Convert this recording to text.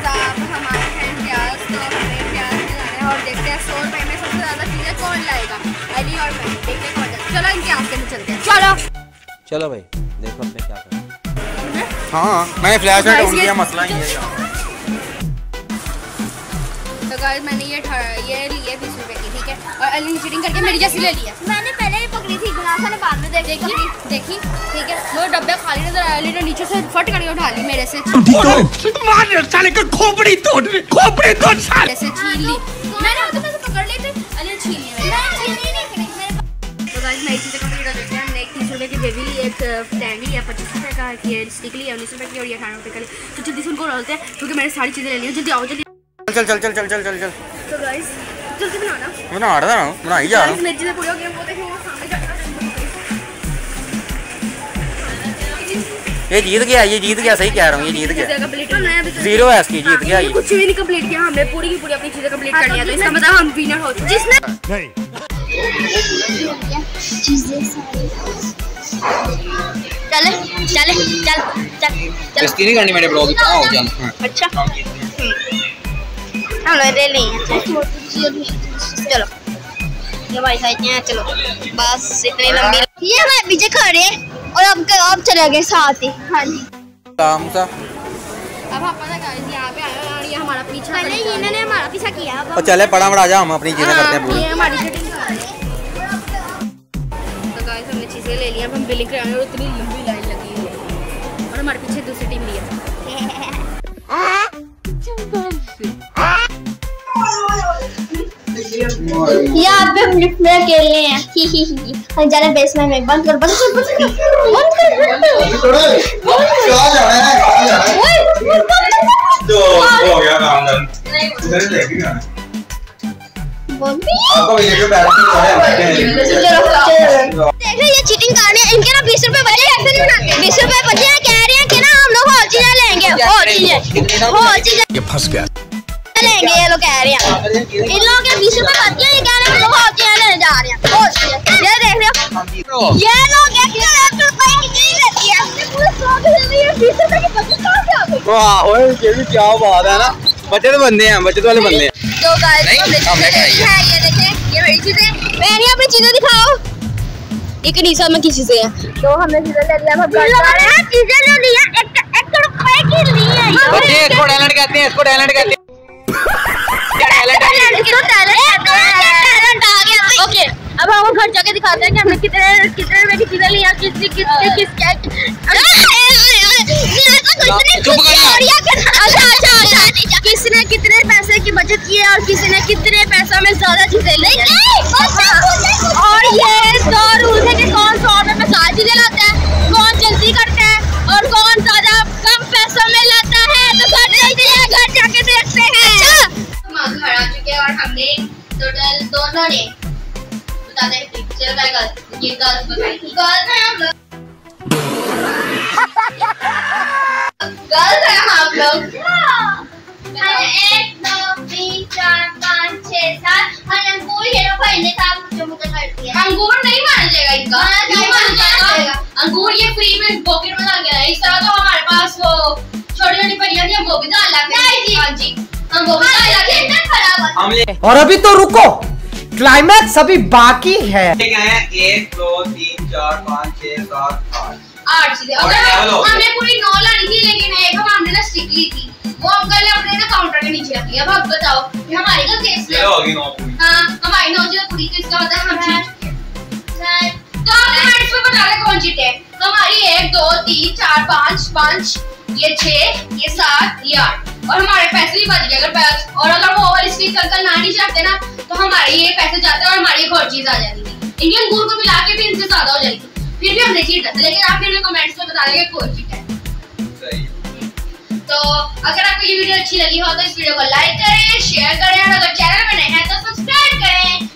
अब हमारे हैं प्याज, तो हमें प्याज लगाना है और देखते हैं 100 रुपये में सबसे ज़्यादा चीज़ें कौन लाएगा, अली और मैं। देखते कौन जाए। चलो इनके आगे में चलते हैं। चलो भाई देखो अपने क्या करना। हाँ मैंने फ्लैश लाइट ऑन किया, मसला ही है। तो गाइस मैंने ये लिए 20 रुपए की, ठीक है, और अली ने चीटिंग करके मेरी जैसी ले लिया। मैंने पहले ही पकड़ी थी, घनासा ने बाद में देखी, ठीक है। वो डब्बे खाली नजर आया, अली ने नीचे से फट करके उठा ली मेरे से। मार साले का खोपड़ी तोड़ साले से छीन ली। मैंने तो पकड़ ली थी, अली ने छीन ली। तो गाइस नई चीज़ें कंप्लीट हो चुकी हैं। हमने एक 30 रुपए की बेबी ली, एक स्टैंड लिया, 25 रुपए का स्टिक लिया, 19 रुपए की, और ये 18 रुपए का लिया। तो जल्दी से उनको डालते हैं क्योंकि मैंने सारी चीज़ें ले ली हैं। जल्दी आओ जल्दी। चल। तो गाइस जल्दी बनाना। बना ही जा रहा हूँ। मेरी चीज़ें पूरी हो गई, वो देखो वो सामने जा रहा है। ये जीत गया, सही कह रहा हूँ, ये जीत गया। 0 है इसकी, जीत गया। कुछ भी नहीं कंप्लीट किया हमने, पूरी की पूरी अपनी चीज़ें कंप्लीट करनी है, तो इसका मतलब हम विनर हो चुके। जिसने चल इसकी नहीं करनी मेरे ब्लॉग इतना हो गया। अच्छा हम लोग ले लेंगे। चलो ये भाई साइड हैं, चलो बस इतनी लंबी। ये हमारे पीछे खड़े हैं और अब चले गए साथ ही। हाँ जी काम सा। अब आप पता गाइस यहाँ पे आए और ये हमारा पीछा, पहले इन्होंने हमारा पीछा किया। और चले पड़ा जा, हम अपनी चीजें करते हैं पूरी। ये हमारी शूटिंग कर रहे हैं। तो गाइस हमने चीजें ले ली, अब हम बिलिंग कराने और इतनी लंबी लाइन लगी है और हमारे पीछे दूसरी टीम भी है। यहाँ पे हम लिफ्ट में अकेले हैं। हम जा रहे हैं बेसमेंट में। बंद कर तो हो गया काम डन। इधर देखिए देखो ये चीटिंग कर रहे हैं। इनके ना 20 रुपए बचे, ऐसे नहीं बनाते। 20 रुपए बचे हैं, कह रहे हैं कि ना हम लोग और चीजें लेंगे, और चीजें ये फंस गया लेंगे। ये लोग कह रहे हैं, इन लोगों के 20 रुपए बचे हैं, ये कह रहे हैं हम लोग और चीजें लेने जा रहे हैं। और चीजें ये देख रहे हो, ये लोग 1 रुपए की चीज लेती है, पूरे 100 की जल्दी 20 रुपए की बची कहां से आ गई। वाह ओए ये भी क्या बात है ना। बचत बंदे हैं, बचत वाले बंदे हैं। तो गाइस हमने है, ये देखें, ये मेरी चीजें। मैंने अपनी चीजें दिखाओ। ये कनीसा में किसी से है, तो हमने चीजें ले लिया। हम घर जा रहे हैं, चीजें ले लिया। 1 रुपए की ली है। बच्चे इसको टैलेंट कहते हैं, इसको टैलेंट कहते हैं। टैलेंट आ गया। ओके अब हम घर जाके दिखाते हैं कि हमने कितने रुपए की चीजें ली, किसने कितने पैसे की बचत की है और किसी ने कितने पैसों में ज्यादा चीजें ली है। और ये 2 रूल है कि कौन 100 रुपए में सारी चीजें लाता है, कौन जल्दी करता है और कौन ज्यादा कम पैसों में लाता है। तो घर जाके देखते हैं। हम घर आ चुके हैं और हमने टोटल दोनों ने बता दें पिक्चर का ये गर्ल्स बताएंगी। गर्ल्स हैं हम लोग, गर्ल्स हैं हम लोग। 1 2 3 4 5 6 7 अंगूर ये लोग पहले था मुझे करती है। अंगूर नहीं माना जाएगा इनका, नहीं माना जाएगा। अंगूर ये फ्री में पॉकेट में डाल के है। इस तरह तो हमारे पास वो छोटी-छोटी परियां थी, हम वो भी डाल लाते हैं। हां जी हम वो भी डाल लाते हैं। खराब और अभी तो रुको, क्लाइमैक्स अभी बाकी है। 1 2 3 4 5 6 7 8 चीजें। अगर हमें पूरी 9 लानी थी, लेकिन एक हमने ना स्टिक ली थी, वो अंकल ने अपने ना काउंटर के नीचे रख लिया। अब आप बताओ ये हमारी गलती है इसमें। होगी 9 पूरी। हां हमारी 9 चीजें पूरी, तो इसका मतलब हम जीत चुके हैं। तो आपने इसमें बता दे कौन जीते। हमारी 1 2 3 4 5 ये 6 ये 7 ये 8 और हमारे पैसे भी बच गए। अगर वो वाली स्टिक अंकल ना नहीं चाहते ना, तो हमारे ये पैसे जाते और हमारी एक और चीज आ जाती थी। इनके अंगूर को मिला के भी इनसे ज्यादा हो जाती। फिर भी हमने जीता, लेकिन आप फिर कमेंट्स में बता देंगे कौन जीता है। तो अगर आपको ये वीडियो अच्छी लगी हो तो इस वीडियो को लाइक करें, शेयर करें और अगर चैनल में नए हैं तो सब्सक्राइब करें।